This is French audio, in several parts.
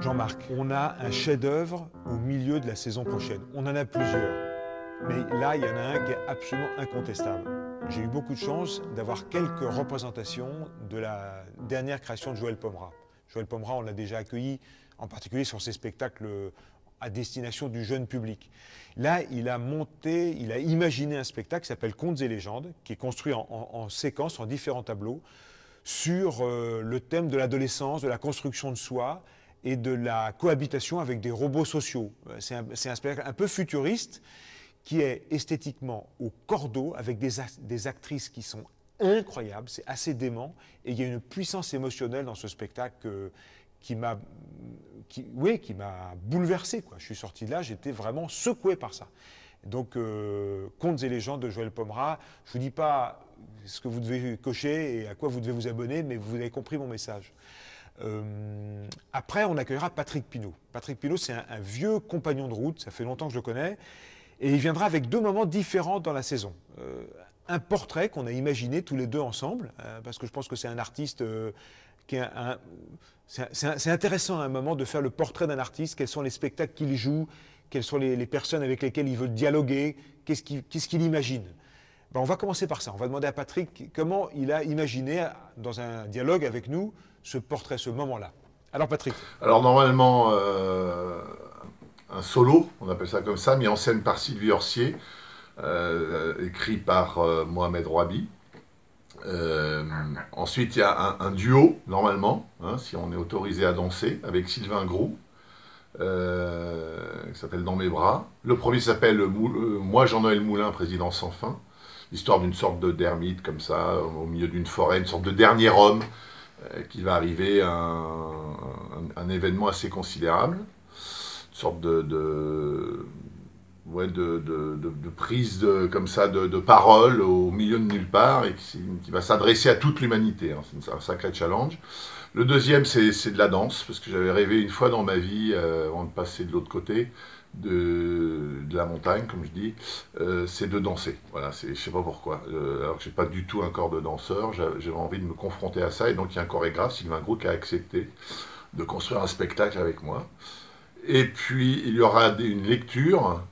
Jean-Marc, on a un chef-d'œuvre au milieu de la saison prochaine. On en a plusieurs. Mais là, il y en a un qui est absolument incontestable. J'ai eu beaucoup de chance d'avoir quelques représentations de la dernière création de Joël Pomera. Joël Pomera, on l'a déjà accueilli, en particulier sur ses spectacles à destination du jeune public. Là, il a imaginé un spectacle qui s'appelle Contes et légendes, qui est construit en séquences, en différents tableaux, sur le thème de l'adolescence, de la construction de soi et de la cohabitation avec des robots sociaux. C'est un spectacle un peu futuriste qui est esthétiquement au cordeau, avec des actrices qui sont incroyables, c'est assez dément, et il y a une puissance émotionnelle dans ce spectacle qui m'a bouleversé, quoi. Je suis sorti de là, j'étais vraiment secoué par ça. Donc, Contes et légendes de Joël Pomera, je ne vous dis pas ce que vous devez cocher et à quoi vous devez vous abonner, mais vous avez compris mon message. Après, on accueillera Patrick Pinault. Patrick Pinault, c'est un vieux compagnon de route, ça fait longtemps que je le connais, et il viendra avec deux moments différents dans la saison. Un portrait qu'on a imaginé tous les deux ensemble, parce que je pense que c'est un artiste qui est c'est intéressant à un moment de faire le portrait d'un artiste, quels sont les spectacles qu'il joue, quelles sont les personnes avec lesquelles il veut dialoguer, qu'est-ce qu'il imagine. Ben, on va commencer par ça. On va demander à Patrick comment il a imaginé, dans un dialogue avec nous, ce portrait, ce moment-là. Alors Patrick. Alors normalement, un solo, on appelle ça comme ça, mis en scène par Sylvie Orsier, écrit par Mohamed Rouabi. Ensuite, il y a un duo, normalement, hein, si on est autorisé à danser, avec Sylvain Groux, qui s'appelle Dans mes bras. Le premier s'appelle Moi, Jean-Noël Moulin, président sans fin. L'histoire d'une sorte d'ermite, comme ça, au milieu d'une forêt, une sorte de dernier homme qui va arriver à un événement assez considérable. Une sorte de prise comme ça de parole au milieu de nulle part et qui va s'adresser à toute l'humanité. Hein. C'est un sacré challenge. Le deuxième, c'est de la danse, parce que j'avais rêvé une fois dans ma vie, avant de passer de l'autre côté, de la montagne, comme je dis, c'est de danser. Voilà, je sais pas pourquoi. Alors que j'ai pas du tout un corps de danseur, j'avais envie de me confronter à ça, et donc il y a un chorégraphe, Sylvain Groux, qui a accepté de construire un spectacle avec moi. Et puis, il y aura une lecture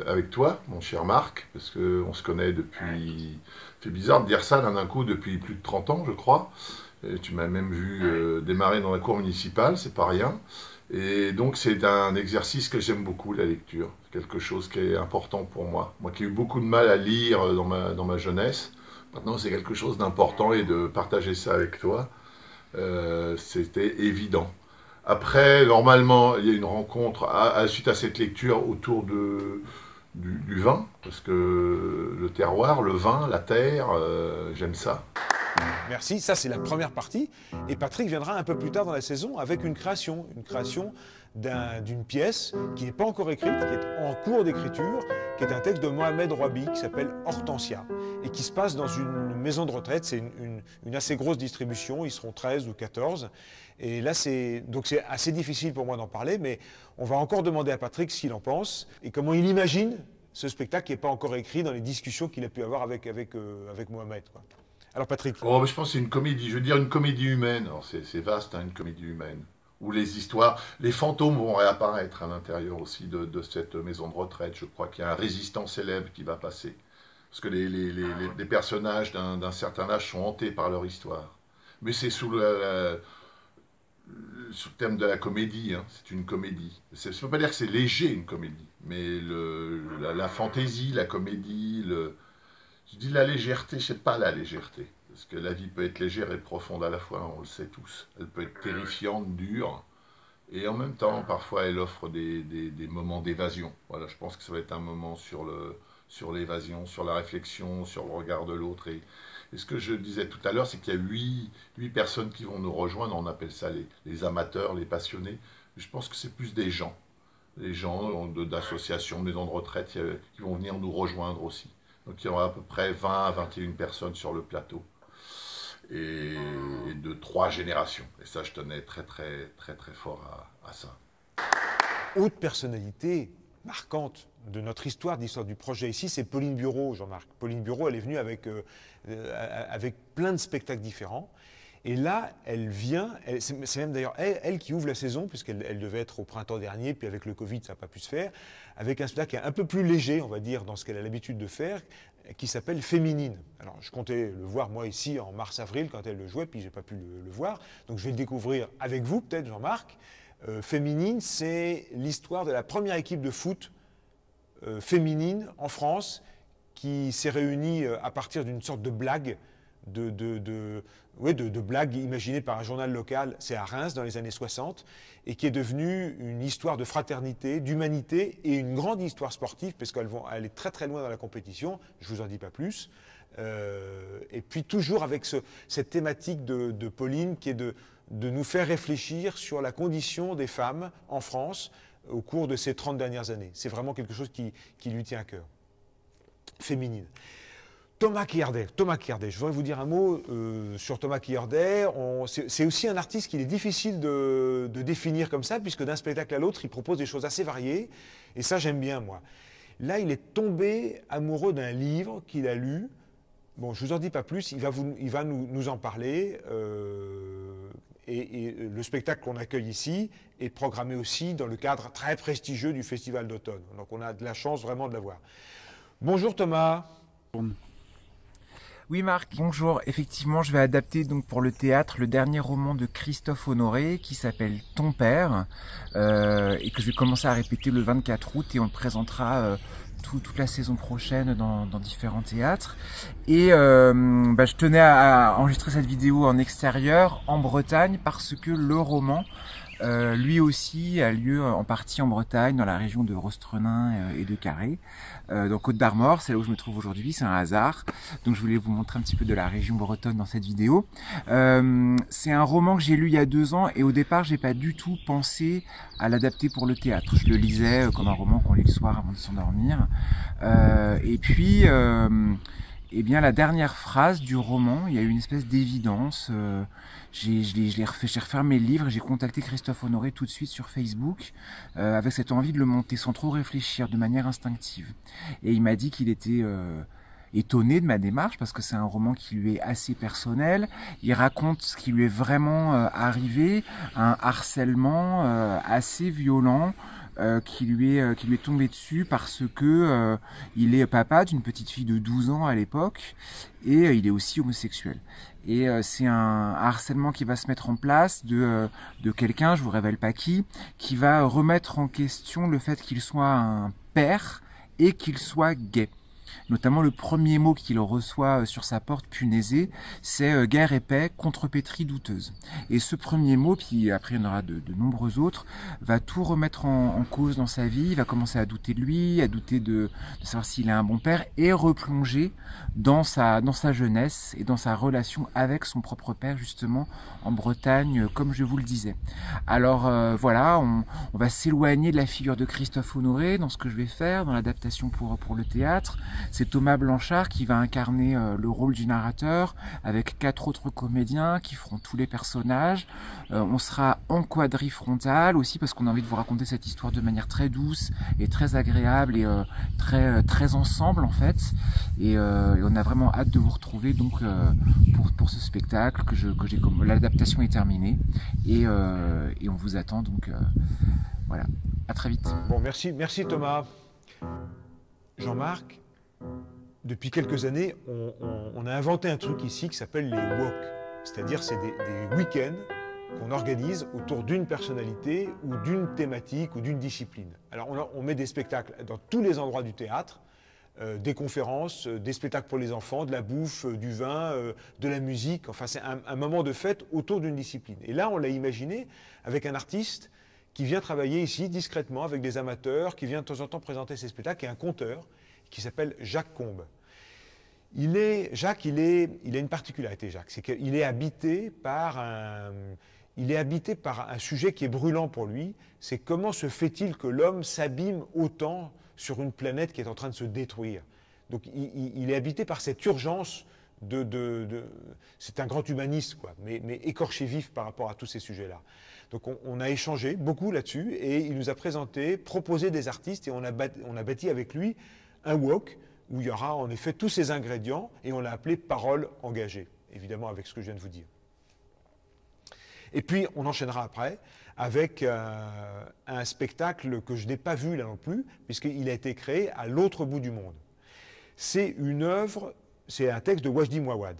avec toi, mon cher Marc, parce qu'on se connaît depuis... C'est bizarre de dire ça d'un coup, depuis plus de 30 ans, je crois. Et tu m'as même vu démarrer dans la cour municipale, c'est pas rien. Et donc, c'est un exercice que j'aime beaucoup, la lecture. C'est quelque chose qui est important pour moi. Moi qui ai eu beaucoup de mal à lire dans ma jeunesse, maintenant, c'est quelque chose d'important, et de partager ça avec toi, c'était évident. Après, normalement, il y a une rencontre suite à cette lecture autour du vin, parce que le terroir, le vin, la terre, j'aime ça. Merci, ça c'est la première partie. Et Patrick viendra un peu plus tard dans la saison avec une création d'une pièce qui n'est pas encore écrite, qui est en cours d'écriture, qui est un texte de Mohamed Rouabi qui s'appelle Hortensia et qui se passe dans une maison de retraite. C'est une assez grosse distribution, ils seront 13 ou 14. Et là, donc c'est assez difficile pour moi d'en parler, mais on va encore demander à Patrick ce qu'il en pense et comment il imagine ce spectacle qui n'est pas encore écrit dans les discussions qu'il a pu avoir avec Mohamed, quoi. Alors Patrick. Oh, mais je pense que c'est une comédie, je veux dire une comédie humaine. Alors c'est vaste, hein, une comédie humaine. Où les histoires, les fantômes vont réapparaître à l'intérieur aussi de cette maison de retraite. Je crois qu'il y a un résistant célèbre qui va passer. Parce que les personnages d'un certain âge sont hantés par leur histoire. Mais c'est sous le thème de la comédie, hein. C'est une comédie. Ça ne veut pas dire que c'est léger, une comédie. Mais la fantaisie, la comédie, je dis la légèreté, je ne sais pas la légèreté. Parce que la vie peut être légère et profonde à la fois, on le sait tous. Elle peut être terrifiante, dure, et en même temps, parfois, elle offre des moments d'évasion. Voilà, je pense que ça va être un moment sur l'évasion, sur la réflexion, sur le regard de l'autre. Et ce que je disais tout à l'heure, c'est qu'il y a huit personnes qui vont nous rejoindre. On appelle ça les amateurs, les passionnés. Je pense que c'est plus des gens d'associations, de maisons de retraite, qui vont venir nous rejoindre aussi. Donc il y aura à peu près 20 à 21 personnes sur le plateau. Et de 3 générations. Et ça, je tenais très fort à ça. Autre personnalité marquante de notre histoire, d'histoire du projet ici, c'est Pauline Bureau, Jean-Marc. Pauline Bureau, elle est venue avec plein de spectacles différents. Et là, elle vient, c'est même d'ailleurs elle qui ouvre la saison, puisqu'elle devait être au printemps dernier, puis avec le Covid, ça n'a pas pu se faire, avec un spectacle qui est un peu plus léger, on va dire, dans ce qu'elle a l'habitude de faire, qui s'appelle Féminine. Alors, je comptais le voir, moi, ici, en mars-avril, quand elle le jouait, puis je n'ai pas pu le voir. Donc, je vais le découvrir avec vous, peut-être, Jean-Marc. Féminine, c'est l'histoire de la première équipe de foot féminine en France, qui s'est réunie à partir d'une sorte de blague, de blagues imaginées par un journal local, c'est à Reims dans les années 60, et qui est devenue une histoire de fraternité, d'humanité et une grande histoire sportive, parce qu'elles vont aller très très loin dans la compétition, je ne vous en dis pas plus. Et puis toujours avec cette thématique de Pauline qui est de nous faire réfléchir sur la condition des femmes en France au cours de ces 30 dernières années. C'est vraiment quelque chose qui lui tient à cœur. Féminine. Thomas Kyerday, je voudrais vous dire un mot sur Thomas Kyerday. C'est aussi un artiste qu'il est difficile de définir comme ça, puisque d'un spectacle à l'autre, il propose des choses assez variées, et ça j'aime bien moi. Là, il est tombé amoureux d'un livre qu'il a lu. Bon, je ne vous en dis pas plus, il va nous en parler, et le spectacle qu'on accueille ici est programmé aussi dans le cadre très prestigieux du Festival d'automne. Donc on a de la chance vraiment de l'avoir. Bonjour Thomas. Oui Marc, bonjour. Effectivement, je vais adapter donc pour le théâtre le dernier roman de Christophe Honoré qui s'appelle Ton père et que je vais commencer à répéter le 24 août et on le présentera toute la saison prochaine dans différents théâtres. Et je tenais à enregistrer cette vidéo en extérieur en Bretagne parce que le roman lui aussi a lieu en partie en Bretagne, dans la région de Rostrenain et de Carré. Dans Côte d'Armor, c'est là où je me trouve aujourd'hui, c'est un hasard. Donc je voulais vous montrer un petit peu de la région bretonne dans cette vidéo. C'est un roman que j'ai lu il y a 2 ans et au départ j'ai pas du tout pensé à l'adapter pour le théâtre. Je le lisais comme un roman qu'on lit le soir avant de s'endormir. Et puis eh bien la dernière phrase du roman, il y a eu une espèce d'évidence. J'ai refermé le livre et j'ai contacté Christophe Honoré tout de suite sur Facebook avec cette envie de le monter sans trop réfléchir, de manière instinctive. Et il m'a dit qu'il était étonné de ma démarche parce que c'est un roman qui lui est assez personnel. Il raconte ce qui lui est vraiment arrivé, un harcèlement assez violent qui lui est tombé dessus parce que il est papa d'une petite fille de 12 ans à l'époque et il est aussi homosexuel. Et c'est un harcèlement qui va se mettre en place de quelqu'un, je vous révèle pas qui va remettre en question le fait qu'il soit un père et qu'il soit gay. Notamment le premier mot qu'il reçoit sur sa porte punaisée, c'est guerre et paix, contrepétrie douteuse. Et ce premier mot, puis après il y en aura de nombreux autres, va tout remettre en cause dans sa vie, il va commencer à douter de lui, à douter de savoir s'il est un bon père, et replonger dans sa jeunesse et dans sa relation avec son propre père, justement, en Bretagne, comme je vous le disais. Alors voilà, on va s'éloigner de la figure de Christophe Honoré dans ce que je vais faire, dans l'adaptation pour le théâtre. C'est Thomas Blanchard qui va incarner le rôle du narrateur avec 4 autres comédiens qui feront tous les personnages. On sera en quadrifrontal aussi parce qu'on a envie de vous raconter cette histoire de manière très douce et très agréable et très ensemble en fait. Et on a vraiment hâte de vous retrouver donc pour ce spectacle l'adaptation est terminée et on vous attend donc voilà. À très vite. Bon, merci Thomas. Jean-Marc, depuis quelques années, on a inventé un truc ici qui s'appelle les walks. C'est-à-dire, c'est des week-ends qu'on organise autour d'une personnalité ou d'une thématique ou d'une discipline. Alors, on met des spectacles dans tous les endroits du théâtre, des conférences, des spectacles pour les enfants, de la bouffe, du vin, de la musique. Enfin, c'est un moment de fête autour d'une discipline. Et là, on l'a imaginé avec un artiste qui vient travailler ici discrètement avec des amateurs, qui vient de temps en temps présenter ses spectacles, et un conteur qui s'appelle Jacques Combes. Jacques, il a une particularité, Jacques, c'est qu'il est habité par un sujet qui est brûlant pour lui, c'est comment se fait-il que l'homme s'abîme autant sur une planète qui est en train de se détruire. Donc il est habité par cette urgence c'est un grand humaniste, quoi, mais écorché vif par rapport à tous ces sujets-là. Donc on a échangé beaucoup là-dessus et il nous a proposé des artistes et on a bâti avec lui un walk où il y aura en effet tous ces ingrédients et on l'a appelé Parole engagée, évidemment avec ce que je viens de vous dire. Et puis, on enchaînera après avec un spectacle que je n'ai pas vu là non plus, puisqu'il a été créé à l'autre bout du monde. C'est une œuvre, c'est un texte de Wajdi Mouawad.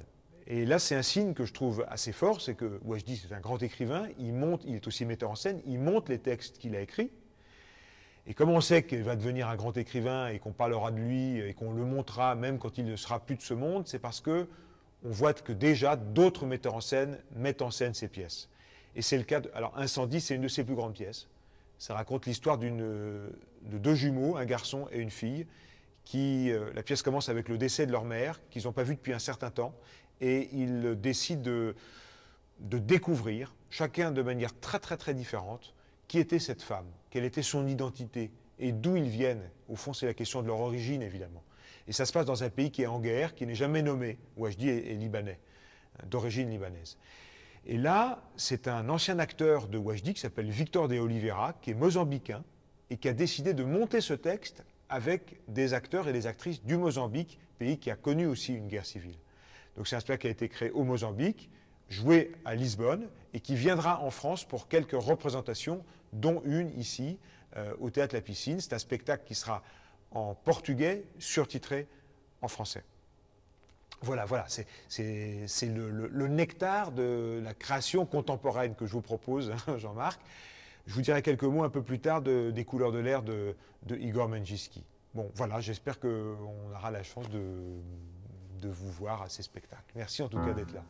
Et là, c'est un signe que je trouve assez fort, c'est que Wajdi, c'est un grand écrivain, il est aussi metteur en scène, il monte les textes qu'il a écrits. Et comme on sait qu'il va devenir un grand écrivain et qu'on parlera de lui et qu'on le montrera même quand il ne sera plus de ce monde, c'est parce que on voit que déjà d'autres metteurs en scène mettent en scène ces pièces. Et c'est le cas alors Incendie, c'est une de ses plus grandes pièces. Ça raconte l'histoire de deux jumeaux, un garçon et une fille, la pièce commence avec le décès de leur mère, qu'ils n'ont pas vu depuis un certain temps, et ils décident de découvrir, chacun de manière très très très différente, qui était cette femme, quelle était son identité, et d'où ils viennent. Au fond, c'est la question de leur origine, évidemment. Et ça se passe dans un pays qui est en guerre, qui n'est jamais nommé. Wajdi est libanais, d'origine libanaise. Et là, c'est un ancien acteur de Wajdi qui s'appelle Victor de Oliveira, qui est mozambicain, et qui a décidé de monter ce texte avec des acteurs et des actrices du Mozambique, pays qui a connu aussi une guerre civile. Donc c'est un spectacle qui a été créé au Mozambique, joué à Lisbonne, et qui viendra en France pour quelques représentations, dont une ici, au Théâtre La Piscine. C'est un spectacle qui sera en portugais, surtitré en français. Voilà, c'est le nectar de la création contemporaine que je vous propose, hein, Jean-Marc. Je vous dirai quelques mots un peu plus tard des couleurs de l'air de Igor Menjinski. Bon, voilà, j'espère qu'on aura la chance de vous voir à ces spectacles. Merci en tout cas d'être là.